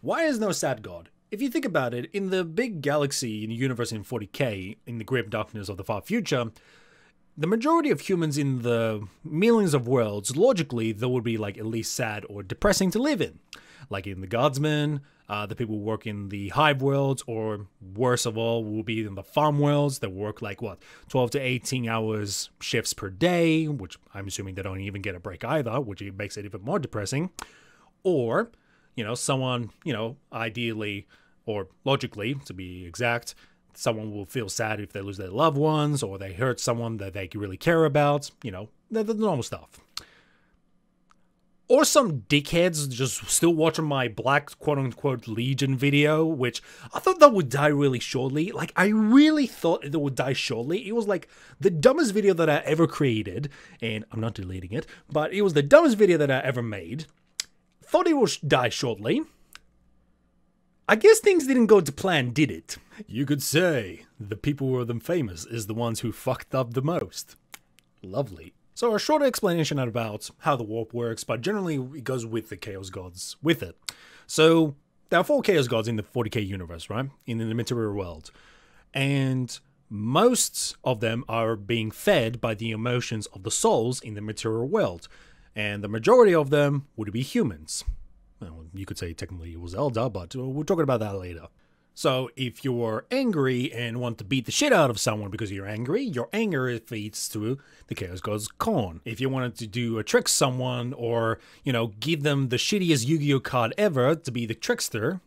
Why is no sad god? If you think about it, in the big galaxy, in the universe in 40k, in the grim darkness of the far future, the majority of humans in the millions of worlds, logically, there would be like at least sad or depressing to live in. Like in the Guardsmen, the people who work in the hive worlds, or worse of all, will be in the farm worlds that work like, what, 12 to 18 hours shifts per day, which I'm assuming they don't even get a break either, which makes it even more depressing. Or, someone, ideally, or logically, to be exact, someone will feel sad if they lose their loved ones, or they hurt someone that they really care about, the normal stuff. Or some dickheads just still watching my Black quote-unquote Legion video, which I thought that would die really shortly. Like, I really thought it would die shortly. It was like the dumbest video that I ever created, and I'm not deleting it, but it was the dumbest video that I ever made. Thought it would die shortly. I guess things didn't go to plan, did it? You could say the people who are the famous is the ones who fucked up the most. Lovely. So a short explanation about how the warp works, but generally it goes with the Chaos Gods with it. So there are 4 Chaos Gods in the 40k universe, right? In the material world. And most of them are being fed by the emotions of the souls in the material world. And the majority of them would be humans. Well, you could say technically it was Elder, but we're talking about that later. So if you're angry and want to beat the shit out of someone because you're angry, your anger feeds to the Chaos God's Corn. If you wanted to do a trick someone or, give them the shittiest Yu-Gi-Oh card ever to be the trickster,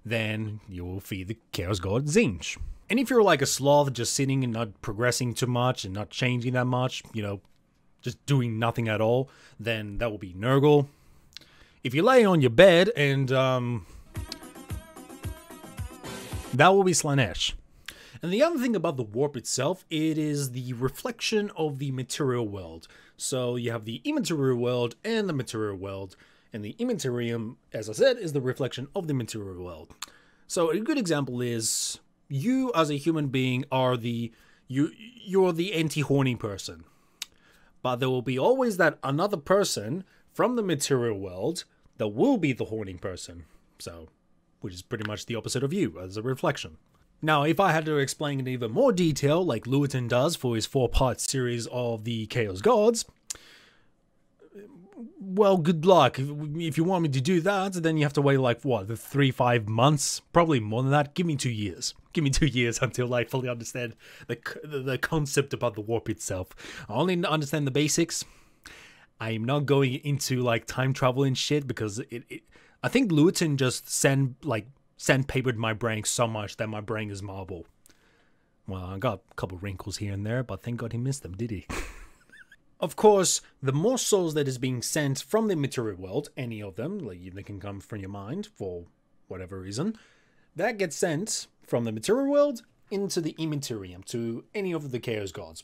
then you will feed the Chaos God Zinch. And if you're like a sloth just sitting and not progressing too much and not changing that much, just doing nothing at all, then that will be Nurgle. If you lay on your bed and, that will be Slanesh. And the other thing about the warp itself, it is the reflection of the material world. So you have the immaterial world and the material world. And the immaterium, as I said, is the reflection of the material world. So a good example is you as a human being are you're the anti-horny person. But there will be always that another person from the material world that will be the horny person. So, which is pretty much the opposite of you, as a reflection. Now, if I had to explain in even more detail, like Lewitton does for his 4-part series of the Chaos Gods, well, good luck. If you want me to do that, then you have to wait like, what, 3-5 months? Probably more than that. Give me 2 years. Give me 2 years until I fully understand the concept about the warp itself. I only understand the basics. I'm not going into like time travel and shit because I think Lewitton just sandpapered my brain so much that my brain is marble. Well, I got a couple wrinkles here and there, but thank God he missed them, did he? Of course, the more souls that is being sent from the material world, any of them, like they can come from your mind for whatever reason, that gets sent from the material world into the immaterium, to any of the Chaos Gods.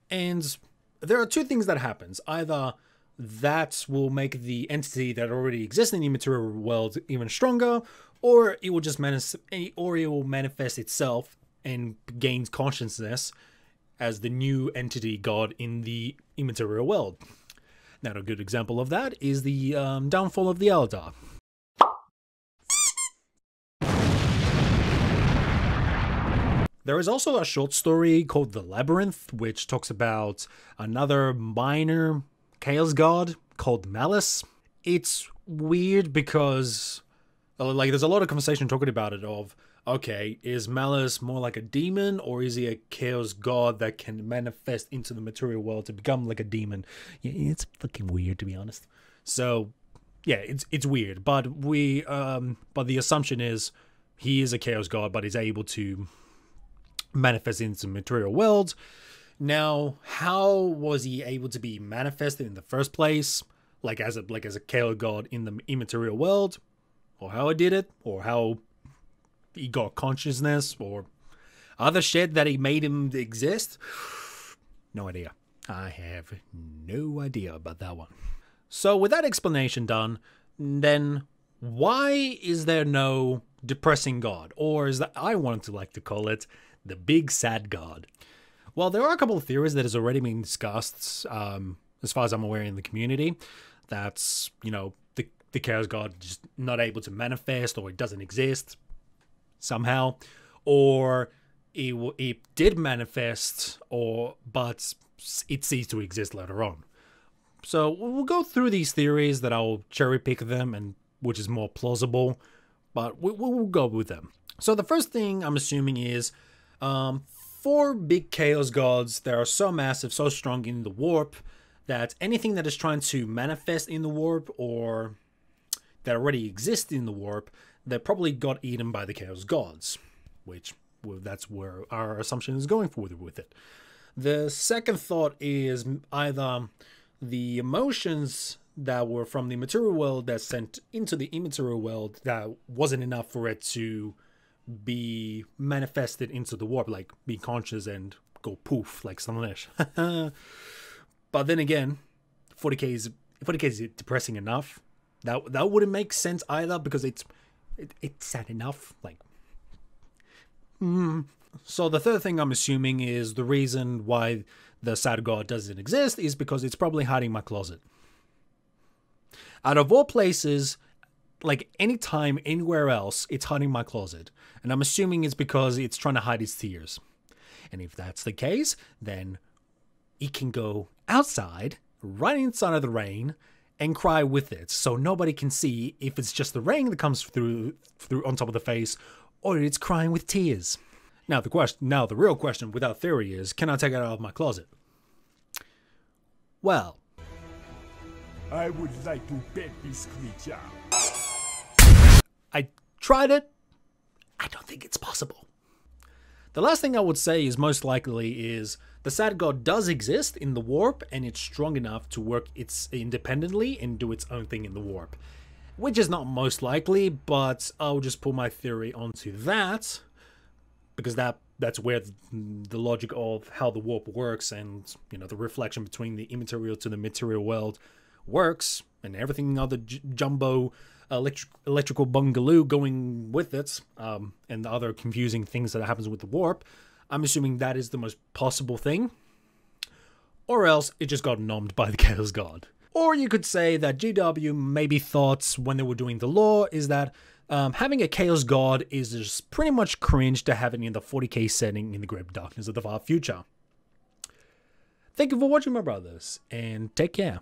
And there are 2 things that happens. Either that will make the entity that already exists in the material world even stronger, or it will just manifest itself and gain consciousness as the new entity god in the immaterial world. Now, a good example of that is the downfall of the Eldar. There is also a short story called The Labyrinth, which talks about another minor Chaos God called Malice. It's weird because, like, there's a lot of conversation talking about it of, okay, is Malice more like a demon, or is he a Chaos God that can manifest into the material world to become like a demon? Yeah, it's fucking weird, to be honest. So, yeah, it's weird, but but the assumption is he is a Chaos God, but he's able to manifest into the material world. Now, how was he able to be manifested in the first place? Like as a Chaos God in the immaterial world? Or how he did it? Or how he got consciousness? Or other shit that he made him exist? No idea. I have no idea about that one. So with that explanation done, then why is there no depressing god? Or as I wanted to like to call it, the big sad god? Well, there are a couple of theories that has already been discussed, as far as I'm aware, in the community. That's, the Chaos God just not able to manifest, or it doesn't exist somehow, or it did manifest, but it ceased to exist later on. So we'll go through these theories that I'll cherry pick them, and which is more plausible, but we'll go with them. So the first thing I'm assuming is 4 big Chaos Gods that are so massive, so strong in the warp, that anything that is trying to manifest in the warp, or that already exists in the warp, that probably got eaten by the Chaos Gods, which, well, that's where our assumption is going forward with it. The second thought is either the emotions that were from the material world that sent into the immaterial world that wasn't enough for it to be manifested into the warp, like be conscious and go poof like Slaanesh. But then again, 40k is depressing enough. That wouldn't make sense either, because it's sad enough. Like, So the third thing I'm assuming is the reason why the sad god doesn't exist is because it's probably hiding in my closet. Out of all places, like anytime, anywhere else, it's hiding in my closet. And I'm assuming it's because it's trying to hide its tears. And if that's the case, then it can go outside, right inside of the rain, and cry with it. So nobody can see if it's just the rain that comes through on top of the face, or it's crying with tears. Now the real question without theory is, can I take it out of my closet? Well, I would like to pet this creature. I tried it. I don't think it's possible. The last thing I would say is most likely is the sad god does exist in the warp, and it's strong enough to work independently and do its own thing in the warp. Which is not most likely, but I'll just put my theory onto that, because that's where the logic of how the warp works, and the reflection between the immaterial to the material world works, and everything other jumbo electrical bungaloo going with it, and the other confusing things that happens with the warp. I'm assuming that is the most possible thing, or else it just got nommed by the Chaos God. Or you could say that GW maybe thought when they were doing the lore is that having a Chaos God is just pretty much cringe to have it in the 40k setting in the Great Darkness of the Far Future. Thank you for watching, my brothers, and take care.